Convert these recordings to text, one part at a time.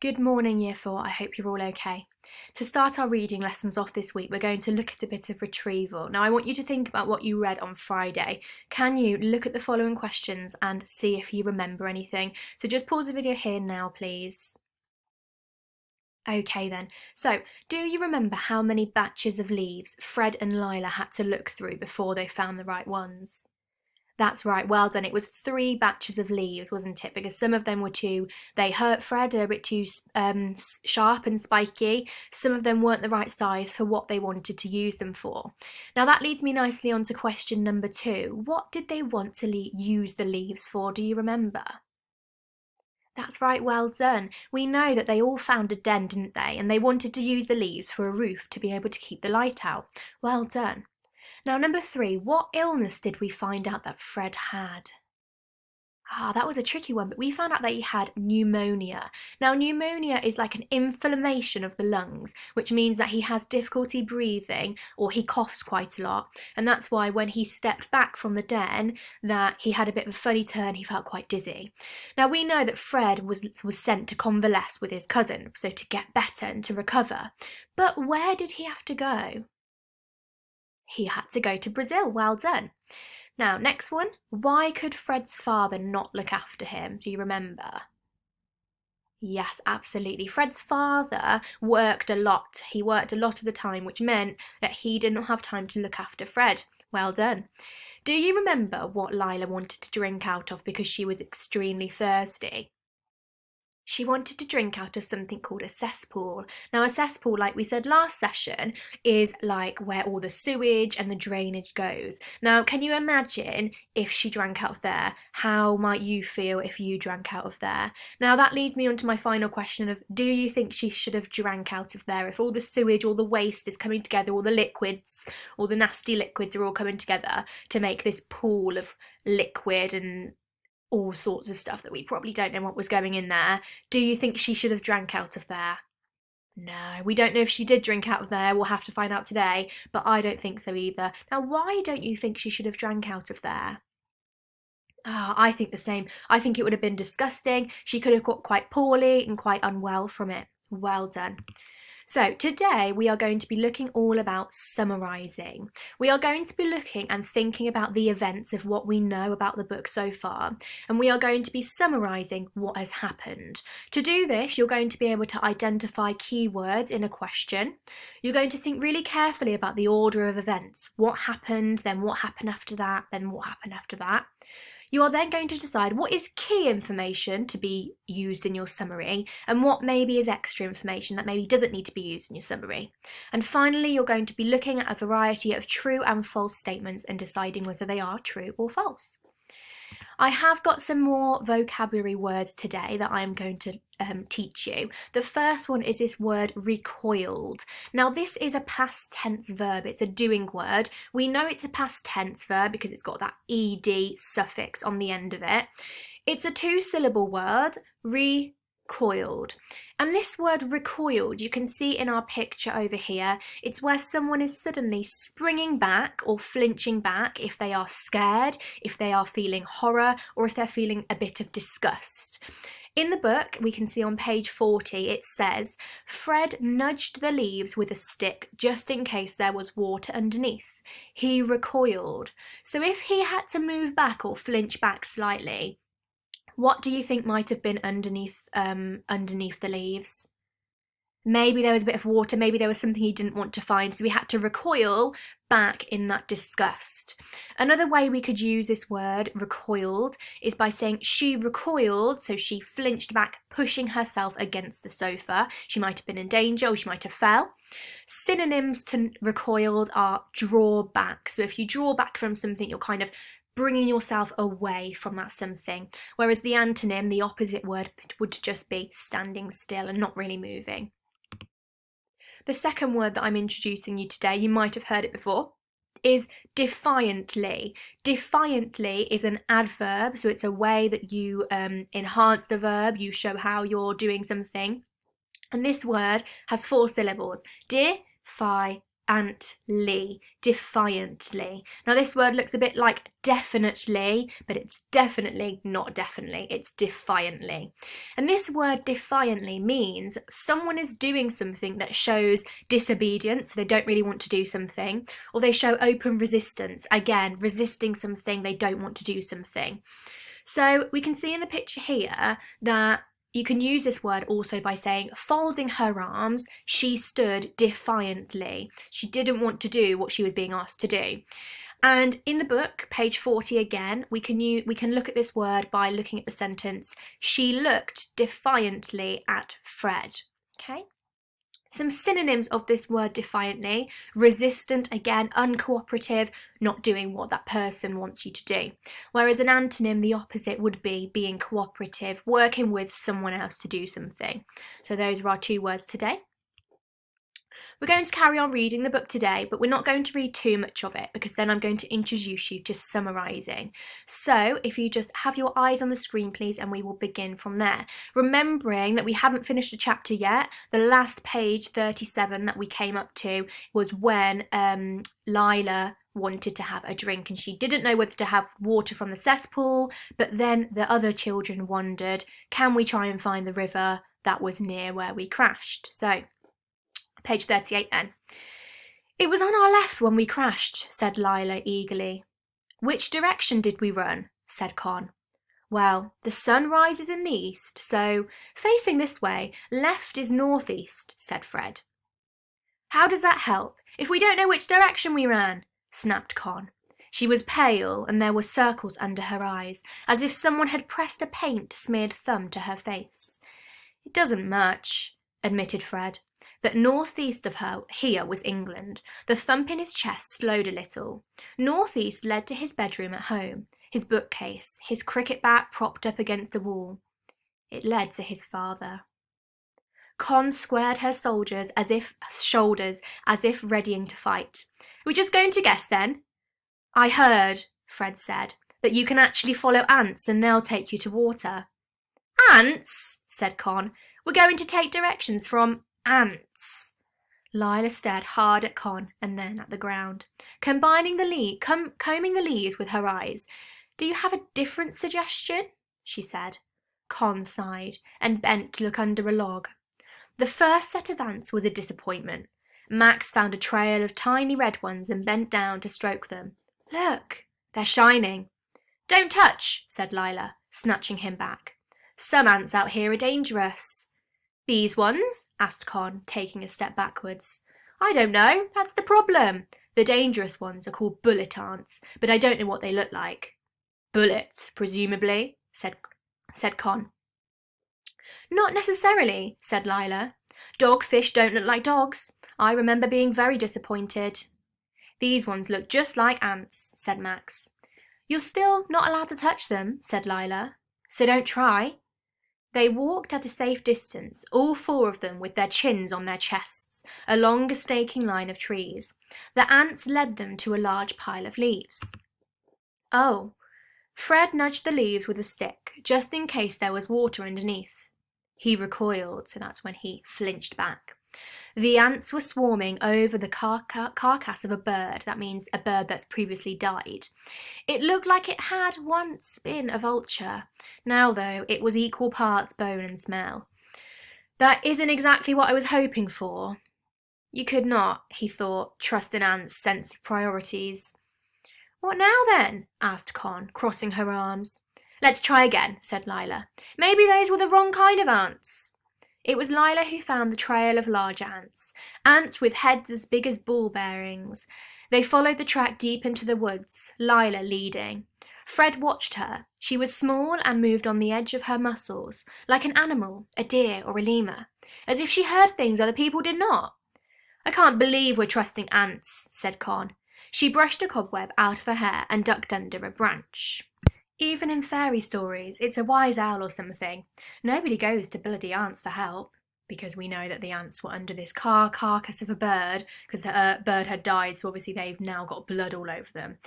Good morning, Year 4. I hope you're all okay. To start our reading lessons off this week, we're going to look at a bit of retrieval. Now, I want you to think about what you read on Friday. Can you look at the following questions and see if you remember anything? So just pause the video here now, please. Okay then, so do you remember how many batches of leaves Fred and Lila had to look through before they found the right ones? That's right, well done. It was 3 batches of leaves, wasn't it? Because some of them were they hurt Fred, they're a bit too sharp and spiky. Some of them weren't the right size for what they wanted to use them for. Now that leads me nicely on to question number 2. What did they want to use the leaves for? Do you remember? That's right, well done. We know that they all found a den, didn't they? And they wanted to use the leaves for a roof to be able to keep the light out. Well done. Now, number 3, what illness did we find out that Fred had? That was a tricky one, but we found out that he had pneumonia. Now, pneumonia is like an inflammation of the lungs, which means that he has difficulty breathing or he coughs quite a lot. And that's why when he stepped back from the den, that he had a bit of a funny turn, he felt quite dizzy. Now, we know that Fred was sent to convalesce with his cousin, so to get better and to recover. But where did he have to go? He had to go to Brazil. Well done. Now, next one. Why could Fred's father not look after him? Do you remember? Yes, absolutely. Fred's father worked a lot. He worked a lot of the time, which meant that he didn't have time to look after Fred. Well done. Do you remember what Lila wanted to drink out of because she was extremely thirsty? She wanted to drink out of something called a cesspool. Now, a cesspool, like we said last session, is like where all the sewage and the drainage goes. Now, can you imagine if she drank out of there? How might you feel if you drank out of there? Now, that leads me on to my final question of, do you think she should have drank out of there? If all the sewage, all the waste is coming together, all the liquids, all the nasty liquids are all coming together to make this pool of liquid and all sorts of stuff that we probably don't know what was going in there. Do you think she should have drank out of there? No, we don't know if she did drink out of there. We'll have to find out today, but I don't think so either. Now, why don't you think she should have drank out of there? I think the same. I think it would have been disgusting. She could have got quite poorly and quite unwell from it. Well done. So today we are going to be looking all about summarising. We are going to be looking and thinking about the events of what we know about the book so far, and we are going to be summarising what has happened. To do this, you're going to be able to identify keywords in a question. You're going to think really carefully about the order of events. What happened, then what happened after that, then what happened after that. You are then going to decide what is key information to be used in your summary and what maybe is extra information that maybe doesn't need to be used in your summary. And finally, you're going to be looking at a variety of true and false statements and deciding whether they are true or false. I have got some more vocabulary words today that I'm going to teach you. The first one is this word recoiled. Now this is a past tense verb, it's a doing word. We know it's a past tense verb because it's got that ed suffix on the end of it. It's a 2-syllable word, recoiled. And this word recoiled, you can see in our picture over here, it's where someone is suddenly springing back or flinching back if they are scared, if they are feeling horror, or if they're feeling a bit of disgust. In the book, we can see on page 40, it says, Fred nudged the leaves with a stick just in case there was water underneath. He recoiled. So if he had to move back or flinch back slightly, what do you think might have been underneath the leaves? Maybe there was a bit of water, maybe there was something he didn't want to find, so he had to recoil back in that disgust. Another way we could use this word, recoiled, is by saying she recoiled, so she flinched back, pushing herself against the sofa. She might have been in danger or she might have fell. Synonyms to recoiled are draw back. So if you draw back from something, you're kind of bringing yourself away from that something, whereas the antonym, the opposite word, would just be standing still and not really moving. The second word that I'm introducing you today, you might have heard it before, is defiantly. Defiantly is an adverb, so it's a way that you enhance the verb, you show how you're doing something. And this word has 4 syllables, defiantly. defiantly. Now this word looks a bit like definitely, but it's definitely not definitely, it's defiantly. And this word defiantly means someone is doing something that shows disobedience, so they don't really want to do something, or they show open resistance, again, resisting something, they don't want to do something. So we can see in the picture here that you can use this word also by saying, folding her arms, she stood defiantly. She didn't want to do what she was being asked to do. And in the book, page 40 again, we can look at this word by looking at the sentence, she looked defiantly at Fred. Okay? Some synonyms of this word defiantly: resistant, again, uncooperative, not doing what that person wants you to do. Whereas an antonym, the opposite, would be being cooperative, working with someone else to do something. So those are our two words today. We're going to carry on reading the book today, but we're not going to read too much of it because then I'm going to introduce you to summarising. So if you just have your eyes on the screen, please, and we will begin from there. Remembering that we haven't finished the chapter yet. The last page, 37, that we came up to was when Lila wanted to have a drink and she didn't know whether to have water from the cesspool, but then the other children wondered, can we try and find the river that was near where we crashed? So page 38 then. It was on our left when we crashed, said Lila eagerly. Which direction did we run? Said Con. Well, the sun rises in the east, so facing this way, left is northeast, said Fred. How does that help if we don't know which direction we ran? Snapped Con. She was pale and there were circles under her eyes, as if someone had pressed a paint-smeared thumb to her face. It doesn't much, admitted Fred. But northeast of her here was England. The thump in his chest slowed a little. Northeast led to his bedroom at home, his bookcase, his cricket bat propped up against the wall. It led to his father. Con squared her shoulders as if readying to fight. We're just going to guess then? I heard, Fred said, that you can actually follow ants and they'll take you to water. Ants? Said Con. We're going to take directions from ants. Lila stared hard at Con and then at the ground, combing the leaves with her eyes. Do you have a different suggestion? She said. Con sighed and bent to look under a log. The first set of ants was a disappointment. Max found a trail of tiny red ones and bent down to stroke them. Look, they're shining. Don't touch, said Lila, snatching him back. Some ants out here are dangerous. These ones? Asked Con, taking a step backwards. I don't know, that's the problem. The dangerous ones are called bullet ants, but I don't know what they look like. Bullets, presumably, said Con. Not necessarily, said Lila. Dogfish don't look like dogs. I remember being very disappointed. These ones look just like ants, said Max. You're still not allowed to touch them, said Lila. So don't try. They walked at a safe distance, all four of them with their chins on their chests, along a snaking line of trees. The ants led them to a large pile of leaves. Oh, Fred nudged the leaves with a stick, just in case there was water underneath. He recoiled, so that's when he flinched back. The ants were swarming over the carcass of a bird, that means a bird that's previously died. It looked like it had once been a vulture. Now, though, it was equal parts bone and smell. That isn't exactly what I was hoping for. You could not, he thought, trust an ant's sense of priorities. What now, then? Asked Con, crossing her arms. Let's try again, said Lila. Maybe those were the wrong kind of ants. It was Lila who found the trail of larger ants with heads as big as ball bearings. They followed the track deep into the woods, Lila leading. Fred watched her. She was small and moved on the edge of her muscles, like an animal, a deer or a lemur, as if she heard things other people did not. I can't believe we're trusting ants, said Con. She brushed a cobweb out of her hair and ducked under a branch. Even in fairy stories, it's a wise owl or something. Nobody goes to bloody ants for help, because we know that the ants were under this carcass of a bird, because the bird had died, so obviously they've now got blood all over them.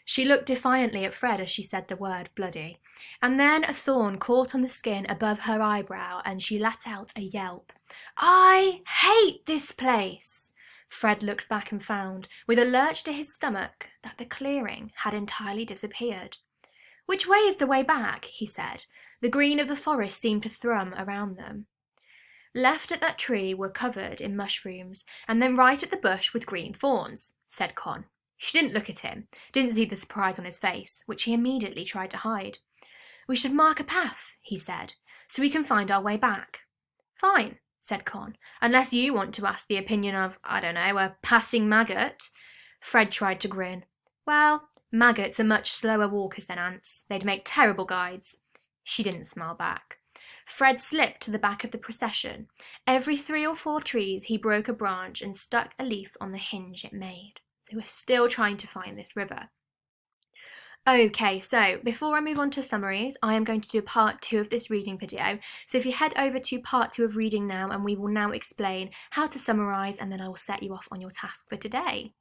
She looked defiantly at Fred as she said the word bloody, and then a thorn caught on the skin above her eyebrow and she let out a yelp. I hate this place! Fred looked back and found, with a lurch to his stomach, that the clearing had entirely disappeared. "Which way is the way back?" he said. The green of the forest seemed to thrum around them. "Left at that tree were covered in mushrooms, and then right at the bush with green thorns," said Con. She didn't look at him, didn't see the surprise on his face, which he immediately tried to hide. "We should mark a path," he said, "so we can find our way back." "Fine," said Con, "unless you want to ask the opinion of, I don't know, a passing maggot." Fred tried to grin. "Well, maggots are much slower walkers than ants. They'd make terrible guides." She didn't smile back. Fred slipped to the back of the procession. Every 3 or 4 trees he broke a branch and stuck a leaf on the hinge it made. They were still trying to find this river. Okay, so before I move on to summaries, I am going to do part 2 of this reading video. So if you head over to part 2 of reading now, and we will now explain how to summarise, and then I will set you off on your task for today.